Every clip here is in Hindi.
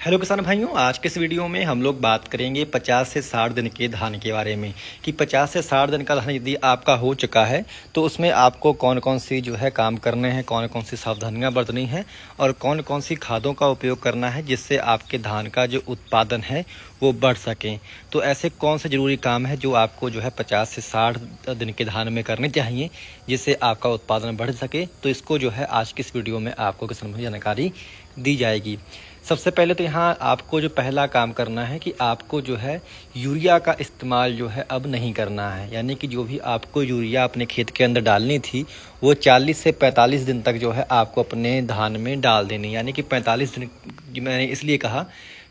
हेलो किसान भाइयों, आज के इस वीडियो में हम लोग बात करेंगे 50 से 60 दिन के धान के बारे में कि 50 से 60 दिन का धान यदि आपका हो चुका है तो उसमें आपको कौन कौन सी जो है काम करने हैं, कौन कौन सी सावधानियां बरतनी हैं और कौन कौन सी खादों का उपयोग करना है जिससे आपके धान का जो उत्पादन है वो बढ़ सकें। तो ऐसे कौन से ज़रूरी काम है जो आपको जो है 50 से 60 दिन के धान में करने चाहिए जिससे आपका उत्पादन बढ़ सके। तो इसको जो है आज की इस वीडियो में आपको किसान भाई जानकारी दी जाएगी। सबसे पहले तो यहाँ आपको जो पहला काम करना है कि आपको जो है यूरिया का इस्तेमाल जो है अब नहीं करना है, यानी कि जो भी आपको यूरिया अपने खेत के अंदर डालनी थी वो 40 से 45 दिन तक जो है आपको अपने धान में डाल देनी। यानी कि 45 दिन मैंने इसलिए कहा,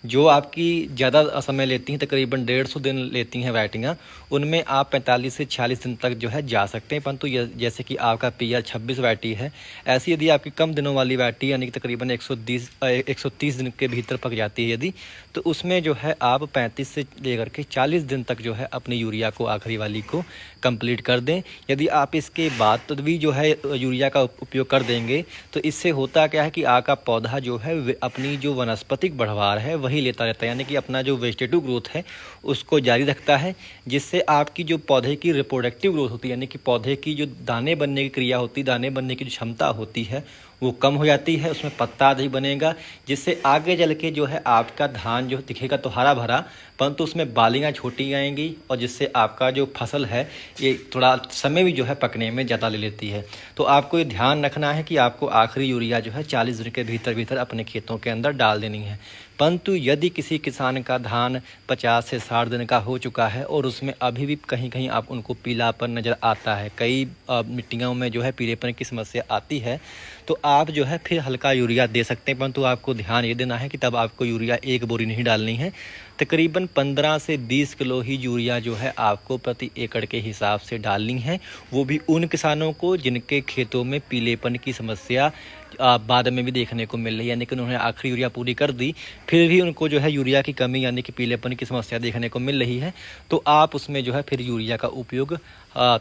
जो आपकी ज़्यादा समय लेती हैं, तकरीबन 150 दिन लेती हैं वैरायटियाँ, उनमें आप 45 से 46 दिन तक जो है जा सकते हैं। परंतु जैसे कि आपका PR 26 वैरायटी है, ऐसी यदि आपकी कम दिनों वाली वैरायटी यानी कि तकरीबन 130 दिन के भीतर पक जाती है यदि, तो उसमें जो है आप 35 से लेकर के 40 दिन तक जो है अपनी यूरिया को आखिरी वाली को कंप्लीट कर दें। यदि आप इसके बाद भी जो है यूरिया का उपयोग कर देंगे तो इससे होता क्या है कि आपका पौधा जो है अपनी जो वनस्पतिक बढ़वार है वही लेता रहता है, यानी कि अपना जो वेजिटेटिव ग्रोथ है उसको जारी रखता है, जिससे आपकी जो पौधे की रिप्रोडक्टिव ग्रोथ होती है, यानी कि पौधे की जो दाने बनने की क्रिया होती है, दाने बनने की जो क्षमता होती है वो कम हो जाती है, उसमें पत्ता नहीं बनेगा, जिससे आगे चल के जो है आपका धान जो दिखेगा तो हरा भरा, परंतु उसमें बालियाँ छोटी आएंगी और जिससे आपका जो फसल है ये थोड़ा समय भी जो है पकने में ज़्यादा ले लेती है। तो आपको ये ध्यान रखना है कि आपको आखिरी यूरिया जो है 40 दिन के भीतर अपने खेतों के अंदर डाल देनी है। परंतु यदि किसी किसान का धान 50 से 60 दिन का हो चुका है और उसमें अभी भी कहीं कहीं आप उनको पीलापन नज़र आता है, कई मिट्टियों में जो है पीलेपन की समस्या आती है, तो आप जो है फिर हल्का यूरिया दे सकते हैं। परंतु आपको ध्यान ये देना है कि तब आपको यूरिया एक बोरी नहीं डालनी है, तकरीबन 15 से 20 किलो ही यूरिया जो है आपको प्रति एकड़ के हिसाब से डालनी है। वो भी उन किसानों को जिनके खेतों में पीलेपन की समस्या बाद में भी देखने को मिल रही है, यानी कि उन्होंने आखिरी यूरिया पूरी कर दी फिर भी उनको जो है यूरिया की कमी यानी कि पीलेपन की समस्या देखने को मिल रही है, तो आप उसमें जो है फिर यूरिया का उपयोग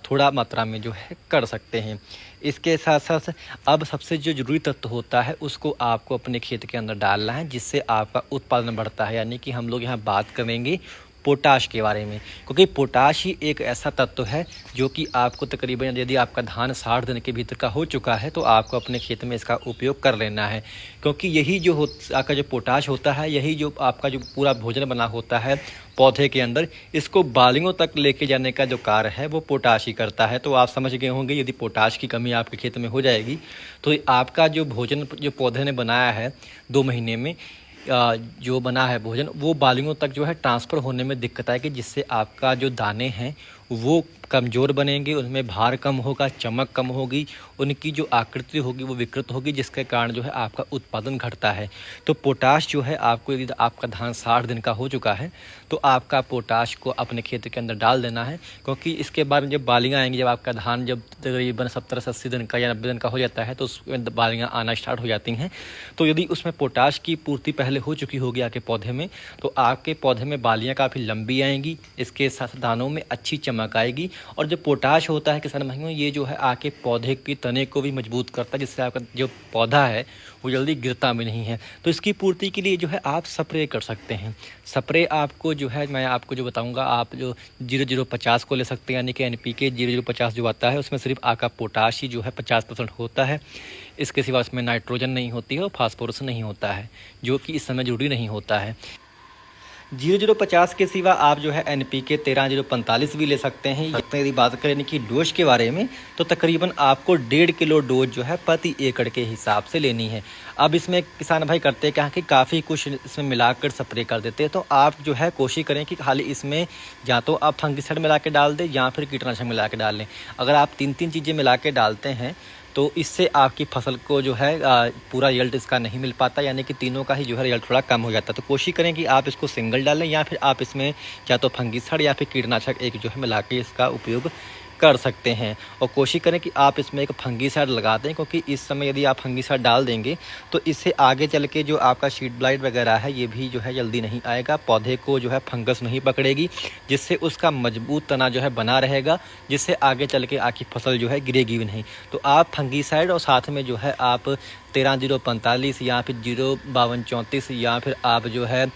थोड़ा मात्रा में जो है कर सकते हैं। इसके साथ साथ अब सबसे जो ज़रूरी तत्व होता है उसको आपको अपने खेत के अंदर डालना है जिससे आपका उत्पादन बढ़ता है, यानी कि हम लोग यहाँ बात करेंगे पोटाश के बारे में, क्योंकि पोटाश ही एक ऐसा तत्व है जो कि आपको तकरीबन यदि आपका धान 60 दिन के भीतर का हो चुका है तो आपको अपने खेत में इसका उपयोग कर लेना है, क्योंकि यही जो आपका जो पोटाश होता है यही जो आपका जो पूरा भोजन बना होता है पौधे के अंदर, इसको बालियों तक लेके जाने का जो कार्य है वो पोटाश ही करता है। तो आप समझ गए होंगे यदि पोटाश की कमी आपके खेत में हो जाएगी तो आपका जो भोजन जो पौधे ने बनाया है 2 महीने में जो बना है भोजन वो बालियों तक जो है ट्रांसफ़र होने में दिक्कत आएगी, जिससे आपका जो दाने हैं वो कमज़ोर बनेंगे, उनमें भार कम होगा, चमक कम होगी, उनकी जो आकृति होगी वो विकृत होगी, जिसके कारण जो है आपका उत्पादन घटता है। तो पोटाश जो है आपको यदि आपका धान 60 दिन का हो चुका है तो आपका पोटाश को अपने खेत के अंदर डाल देना है, क्योंकि इसके बाद जब बालियाँ आएंगी, जब आपका धान जब तकरीबन 70 से 80 दिन का या 90 दिन का हो जाता है तो उसमें बालियाँ आना स्टार्ट हो जाती हैं। तो यदि उसमें पोटाश की पूर्ति पहले हो चुकी होगी आपके पौधे में तो आपके पौधे में बालियाँ काफ़ी लंबी आएंगी, इसके साथ दानों में अच्छी चमक आएगी। और जो पोटाश होता है किसान भाइयों ये जो है आके पौधे के तने को भी मजबूत करता है, जिससे आपका जो पौधा है वो जल्दी गिरता भी नहीं है। तो इसकी पूर्ति के लिए जो है आप स्प्रे कर सकते हैं। स्प्रे आपको जो है मैं आपको जो बताऊंगा, आप जो 0050 को ले सकते हैं, यानी कि NPK 0050 जो आता है उसमें सिर्फ आपका पोटाश ही जो है 50% होता है, इसके सिवा उसमें नाइट्रोजन नहीं होती है और फास्फोरस नहीं होता है, जो कि इस समय जरूरी नहीं होता है। 0050 के सिवा आप जो है NPK 13045 भी ले सकते हैं। यदि बात करें कि डोज के बारे में तो तकरीबन आपको 1.5 किलो डोज जो है प्रति एकड़ के हिसाब से लेनी है। अब इसमें किसान भाई करते क्या कि काफ़ी कुछ इसमें मिलाकर स्प्रे कर देते हैं, तो आप जो है कोशिश करें कि खाली इसमें या तो आप फंगिसाइड मिला के डाल दें या फिर कीटनाशक मिला के डाल लें। अगर आप 3 चीज़ें मिला के डालते हैं तो इससे आपकी फसल को जो है पूरा रिजल्ट इसका नहीं मिल पाता, यानी कि तीनों का ही जो है रिजल्ट थोड़ा कम हो जाता है। तो कोशिश करें कि आप इसको सिंगल डालें या फिर आप इसमें या तो फंगिसाइड या फिर कीटनाशक एक जो है मिला के इसका उपयोग कर सकते हैं। और कोशिश करें कि आप इसमें एक फंगीसाइड लगा दें, क्योंकि इस समय यदि आप फंगीसाइड डाल देंगे तो इससे आगे चल के जो आपका शीट ब्लाइट वगैरह है ये भी जो है जल्दी नहीं आएगा, पौधे को जो है फंगस नहीं पकड़ेगी, जिससे उसका मजबूत तना जो है बना रहेगा, जिससे आगे चल के आपकी फसल जो है गिरेगी भी नहीं। तो आप फंगीसाइड और साथ में जो है आप 13-045 या फिर 05234 या फिर आप जो है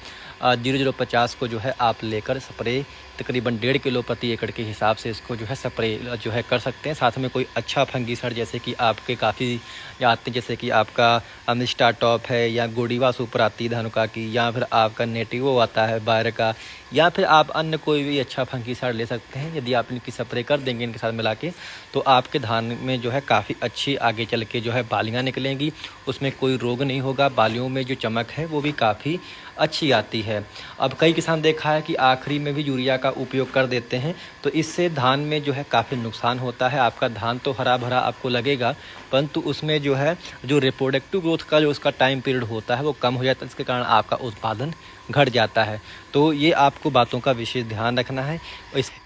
0050 को जो है आप लेकर स्प्रे तकरीबन 1.5 किलो प्रति एकड़ के हिसाब से इसको जो है स्प्रे जो है कर सकते हैं। साथ में कोई अच्छा फंगीसाइड जैसे कि आपके काफ़ी आते हैं, जैसे कि आपका अमिस्टा टॉप है या गोडीवा सुपर आती है धानुका की, या फिर आपका नेटिवो आता है बायर का, या फिर आप अन्य कोई भी अच्छा फंगीसाइड ले सकते हैं। यदि आप इनकी स्प्रे कर देंगे इनके साथ मिला के, तो आपके धान में जो है काफ़ी अच्छी आगे चल के जो है बालियाँ निकलेंगी, उसमें कोई रोग नहीं होगा, बालियों में जो चमक है वो भी काफ़ी अच्छी आती है। अब कई किसान देखा है कि आखिरी में भी यूरिया का उपयोग कर देते हैं, तो इससे धान में जो है काफ़ी नुकसान होता है। आपका धान तो हरा भरा आपको लगेगा, परंतु उसमें जो है जो रिप्रोडक्टिव ग्रोथ का जो उसका टाइम पीरियड होता है वो कम हो जाता है, इसके कारण आपका उत्पादन घट जाता है। तो ये आपको बातों का विशेष ध्यान रखना है।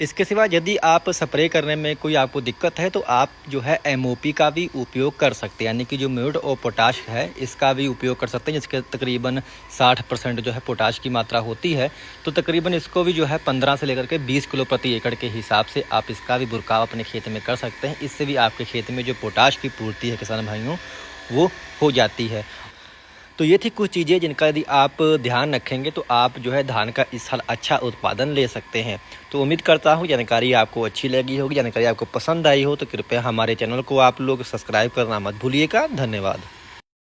इसके सिवा यदि आप स्प्रे करने में कोई आपको दिक्कत है तो आप जो है MOP का भी उपयोग कर सकते हैं, यानी कि जो म्यूरेट और पोटाश है इसका भी उपयोग कर सकते हैं, जिसके तकरीबन 60% जो है पोटाश की मात्रा होती है। तो तकरीबन इसको भी जो है 15 से लेकर के 20 किलो प्रति एकड़ के हिसाब से आप इसका भी बुरकाव अपने खेत में कर सकते हैं। इससे भी आपके खेत में जो पोटाश की पूर्ति है किसान भाइयों वो हो जाती है। तो ये थी कुछ चीज़ें जिनका यदि आप ध्यान रखेंगे तो आप जो है धान का इस साल अच्छा उत्पादन ले सकते हैं। तो उम्मीद करता हूँ जानकारी आपको अच्छी लगी होगी, जानकारी आपको पसंद आई हो तो कृपया हमारे चैनल को आप लोग सब्सक्राइब करना मत भूलिएगा। धन्यवाद।